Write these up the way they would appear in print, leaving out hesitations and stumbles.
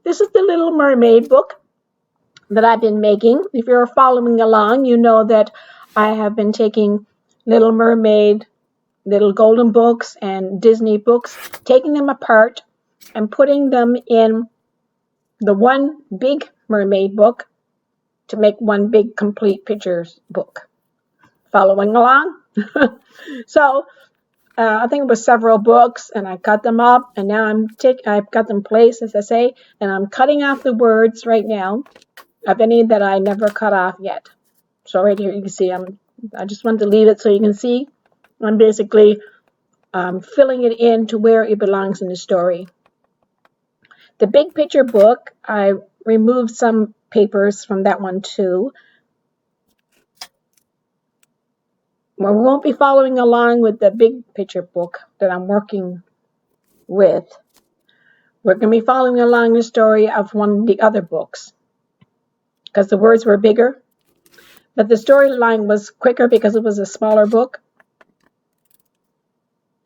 This is the Little Mermaid book that I've been making. If you're following along, you know that I have been taking Little Mermaid, little golden books, and Disney books, taking them apart and putting them in the one big mermaid book to make one big complete pictures book. Following along? So I think it was several books, and I cut them up, and now I've got them placed, as I say, and I'm cutting off the words right now of any that I never cut off yet. So right here you can see I just wanted to leave it so you can see I'm basically filling it in to where it belongs in the story. The big picture book, I removed some papers from that one too. Well, we won't be following along with the big picture book that I'm working with. We're going to be following along the story of one of the other books because the words were bigger, but the storyline was quicker because it was a smaller book.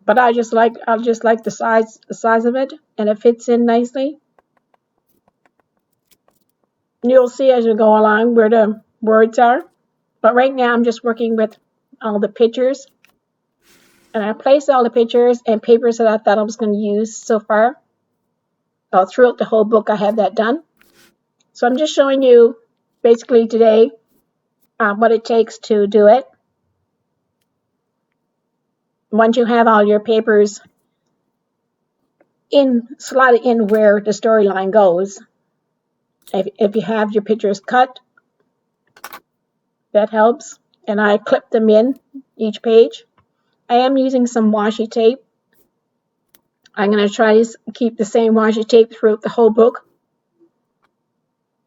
But I just like the size of it, and it fits in nicely. You'll see as you go along where the words are. But right now I'm just working with all the pictures. And I placed all the pictures and papers that I thought I was going to use so far. Throughout the whole book I have that done. So I'm just showing you basically today what it takes to do it. Once you have all your papers slotted in where the storyline goes, if you have your pictures cut, that helps. And I clip them in each page. I am using some washi tape. I'm going to try to keep the same washi tape throughout the whole book.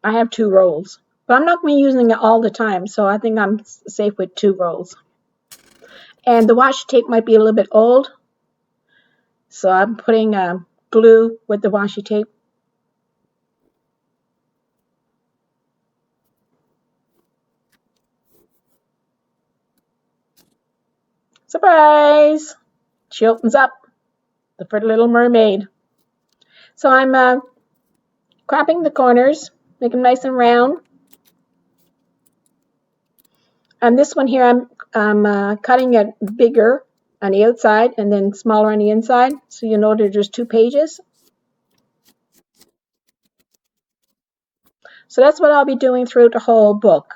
I have 2 rolls, but I'm not going to be using it all the time, so I think I'm safe with 2 rolls. And the washi tape might be a little bit old, so I'm putting glue with the washi tape. Surprise! She opens up, the pretty little mermaid. So I'm cropping the corners, make them nice and round. And this one here, I'm cutting it bigger on the outside and then smaller on the inside, so you know there's just 2 pages. So that's what I'll be doing throughout the whole book.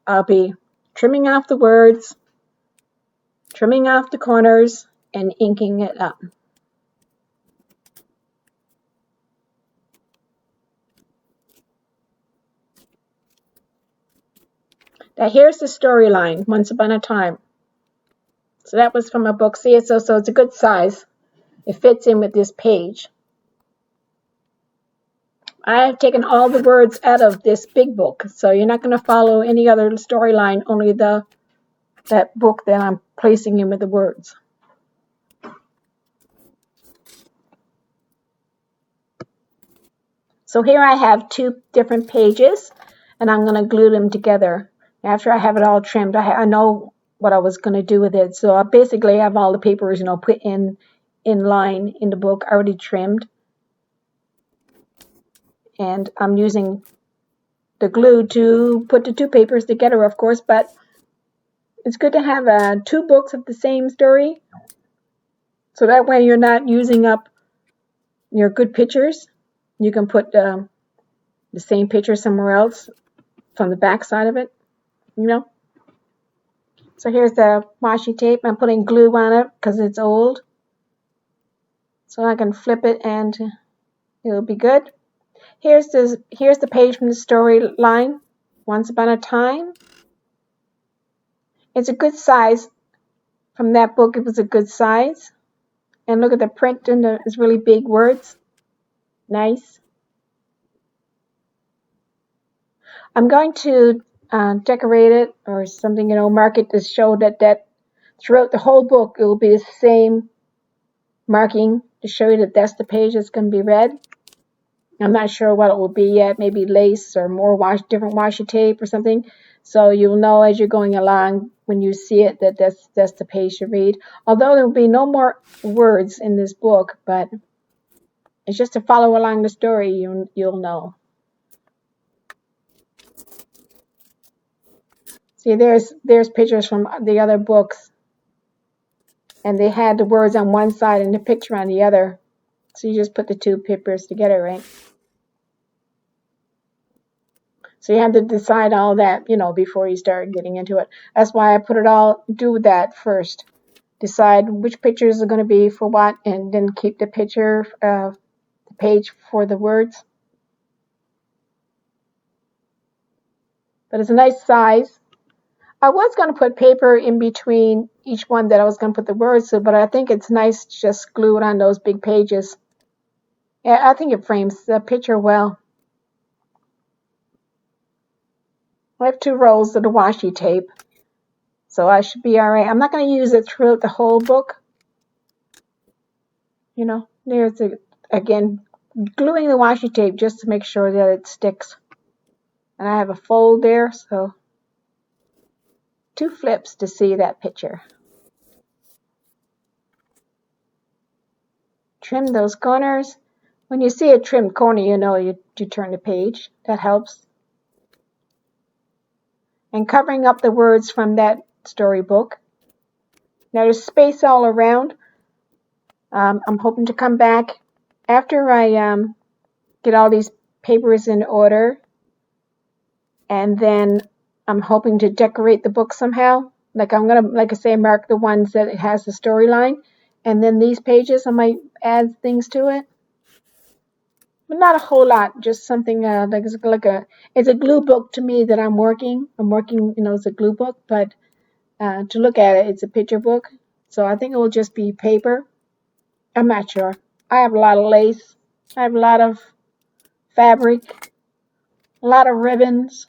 I'll be trimming off the words, trimming off the corners, and inking it up. Now here's the storyline, Once Upon a Time. So that was from a book. See, so it's a good size. It fits in with this page. I have taken all the words out of this big book, so you're not going to follow any other storyline, only that book that I'm placing in with the words. So here I have 2 different pages, and I'm going to glue them together. After I have it all trimmed, I know what I was going to do with it. So I basically have all the papers, put in line in the book, already trimmed. And I'm using the glue to put the 2 papers together, of course, but it's good to have 2 books of the same story, so that way you're not using up your good pictures. You can put the same picture somewhere else from the back side of it, So here's the washi tape. I'm putting glue on it because it's old, so I can flip it and it'll be good. Here's the page from the storyline, Once Upon a Time. It's a good size. From that book, it was a good size. And look at the print, and it's really big words. Nice. I'm going to decorate it or something, mark it to show that throughout the whole book, it will be the same marking to show you that that's the page that's going to be read. I'm not sure what it will be yet, maybe lace or more different washi tape or something. So you'll know as you're going along when you see it that that's the page to read. Although there will be no more words in this book, but It's just to follow along the story, you'll know. See, there's pictures from the other books, and they had the words on one side and the picture on the other. So you just put the two papers together, right? So you have to decide all that, before you start getting into it. That's why I do that first. Decide which pictures are going to be for what, and then keep the the page for the words. But it's a nice size. I was going to put paper in between each one that I was going to put the words to, but I think it's nice to just glue it on those big pages. Yeah, I think it frames the picture well. I have 2 rolls of the washi tape, so I should be all right. I'm not going to use it throughout the whole book. There's again, gluing the washi tape just to make sure that it sticks. And I have a fold there, so 2 flips to see that picture. Trim those corners. When you see a trimmed corner, you turn the page. That helps. And covering up the words from that storybook. Now there's space all around. I'm hoping to come back after I get all these papers in order, and then I'm hoping to decorate the book somehow. Like I'm gonna, like I say, mark the ones that it has the storyline, and then these pages I might add things to it, but not a whole lot. Just something it's a glue book to me that I'm working. It's a glue book, but to look at it, it's a picture book. So I think it will just be paper. I'm not sure. I have a lot of lace. I have a lot of fabric, a lot of ribbons.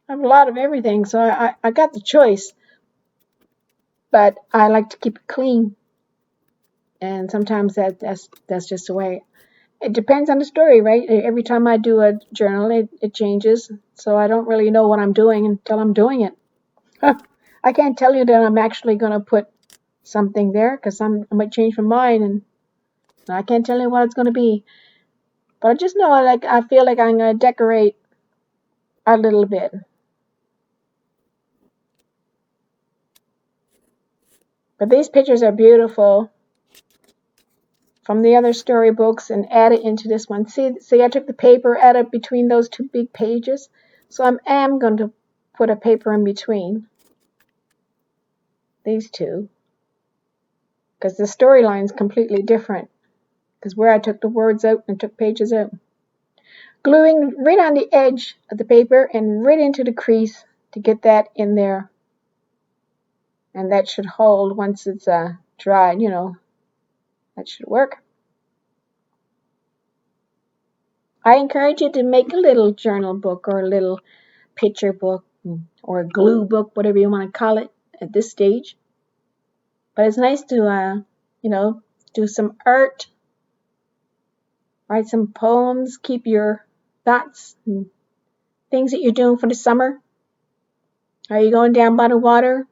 I have a lot of everything, so I got the choice. But I like to keep it clean, and sometimes that's just the way. It depends on the story, right? Every time I do a journal, it changes, so I don't really know what I'm doing until I'm doing it. I can't tell you that I'm actually going to put something there because I might change my mind, and I can't tell you what it's going to be. But I just know, I feel like I'm going to decorate a little bit. But these pictures are beautiful from the other storybooks and added into this one. See, I took the paper, added between those 2 big pages. So I am going to put a paper in between these 2, because the storyline is completely different. Because where I took the words out and took pages out. Gluing right on the edge of the paper and right into the crease to get that in there. And that should hold once it's dried, that should work. I encourage you to make a little journal book or a little picture book or a glue book, whatever you want to call it at this stage. But it's nice to, do some art, write some poems, keep your thoughts and things that you're doing for the summer. Are you going down by the water?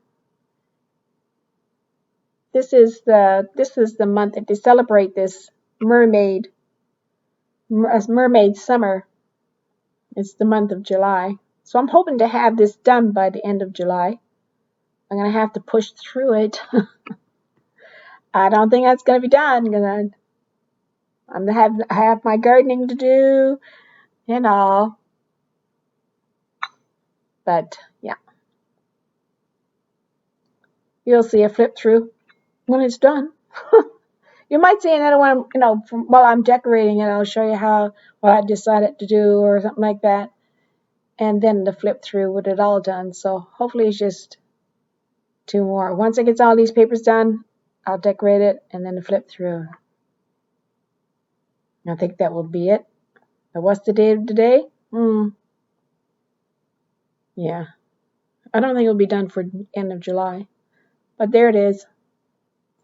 This is the month that they celebrate this Mermaid summer. It's the month of July. So I'm hoping to have this done by the end of July. I'm going to have to push through it. I don't think that's going to be done because I have my gardening to do and all. But yeah, you'll see a flip through when it's done. You might see another one, while I'm decorating it. I'll show you what I decided to do or something like that. And then the flip through with it all done. So hopefully it's just 2 more. Once I get all these papers done, I'll decorate it and then the flip through. I think that will be it. But what's the date of today? Yeah. I don't think it'll be done for end of July. But there it is.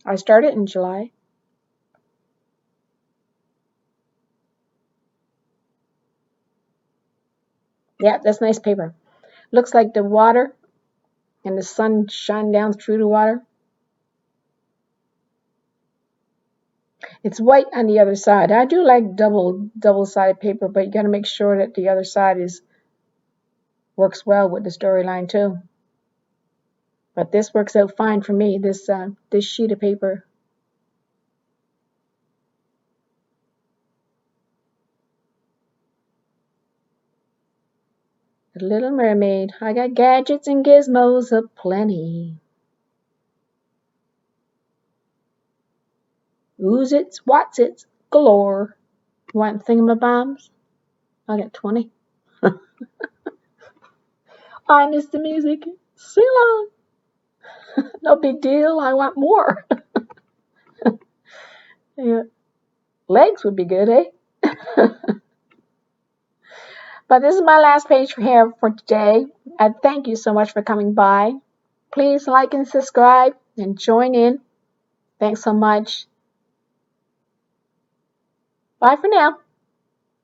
I started in July. Yeah, that's nice paper. Looks like the water and the sun shine down through the water. It's white on the other side. I do like double-sided paper, but you got to make sure that the other side works well with the storyline too. But this works out fine for me, this sheet of paper. The Little Mermaid. I got gadgets and gizmos aplenty. Who's it, what's it, galore. Want thingamabombs? I got 20. I miss the music. Sing along. No big deal. I want more. Yeah. Legs would be good, eh? But this is my last page here for today. I thank you so much for coming by. Please like and subscribe and join in. Thanks so much. Bye for now.